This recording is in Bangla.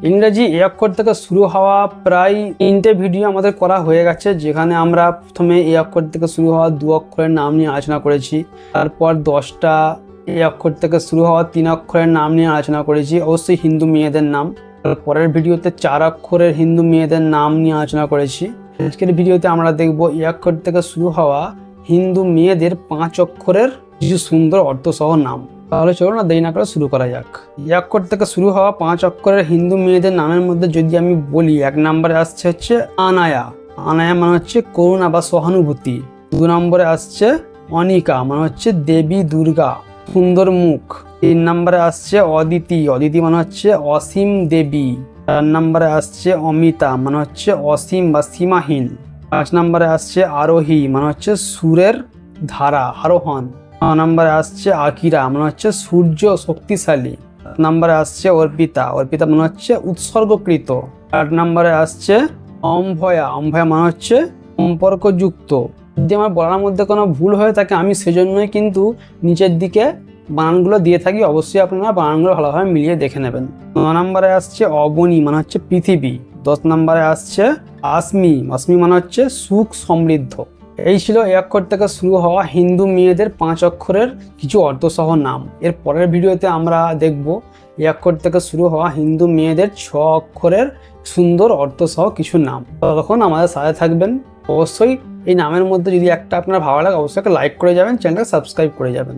ইংরেজি এ অক্ষর থেকে শুরু হওয়া প্রায় 3টে ভিডিও আমাদের করা হয়ে গেছে, যেখানে আমরা প্রথমে এ অক্ষর থেকে শুরু হওয়া 2 অক্ষরের নাম নিয়ে আলোচনা করেছি। তারপর 10টা এ অক্ষর থেকে শুরু হওয়া 3 অক্ষরের নাম নিয়ে আলোচনা করেছি, অবশ্যই হিন্দু মেয়েদের নাম। পরের ভিডিওতে 4 অক্ষরের হিন্দু মেয়েদের নাম নিয়ে আলোচনা করেছি। আজকের ভিডিওতে আমরা দেখব এ অক্ষর থেকে শুরু হওয়া হিন্দু মেয়েদের 5 অক্ষরের কিছু সুন্দর অর্থসহ নাম। তাহলে চলো না দেরি না করে শুরু করা যাক। এ অক্ষর থেকে শুরু হওয়া 5 অক্ষরের হিন্দু মেয়েদের নামের মধ্যে যদি আমি বলি, 1 নম্বরে আসছে হচ্ছে আনায়া। আনায়া মানে হচ্ছে করুণা বা সহানুভূতি। 2 নম্বরে আসছে অনিকা, মানে হচ্ছে দেবী দুর্গা, সুন্দর মুখ। 3 নম্বরে আসছে অদিতি। অদিতি মানে হচ্ছে অসীম দেবী। 4 নম্বরে আসছে অমিতা, মানে হচ্ছে অসীম বা সীমাহীন। 5 নম্বরে আসছে আরোহী, মানে হচ্ছে সুরের ধারা, আরোহণ। 9 নম্বরে আসছে আকিরা, মানে হচ্ছে সূর্য শক্তিশালী। 7 নম্বরে আসছে অর্পিতা। অর্পিতা মানে হচ্ছে উৎসর্গকৃত। 8 নম্বরে আসছে অম্ভয়া। অম্ভয়া মানে হচ্ছে সম্পর্কযুক্ত। যদি আমার বলার মধ্যে কোনো ভুল হয়ে থাকে, আমি সেজন্যই কিন্তু নিচের দিকে বানানগুলো দিয়ে থাকি, অবশ্যই আপনারা বানানগুলো ভালোভাবে মিলিয়ে দেখে নেবেন। 9 নম্বরে আসছে অবনী, মানে হচ্ছে পৃথিবী। 10 নম্বরে আসছে আসমি। আসমি মানে হচ্ছে সুখ সমৃদ্ধ। এই ছিল এ অক্ষর থেকে শুরু হওয়া হিন্দু মেয়েদের 5 অক্ষরের কিছু অর্থসহ নাম। এর পরের ভিডিওতে আমরা দেখব এ অক্ষর থেকে শুরু হওয়া হিন্দু মেয়েদের 6 অক্ষরের সুন্দর অর্থসহ কিছু নাম। তখন আমাদের সাথে থাকবেন। অবশ্যই এই নামের মধ্যে যদি একটা আপনার ভালো লাগে, অবশ্যই একটা লাইক করে যাবেন, চ্যানেলটা সাবস্ক্রাইব করে যাবেন।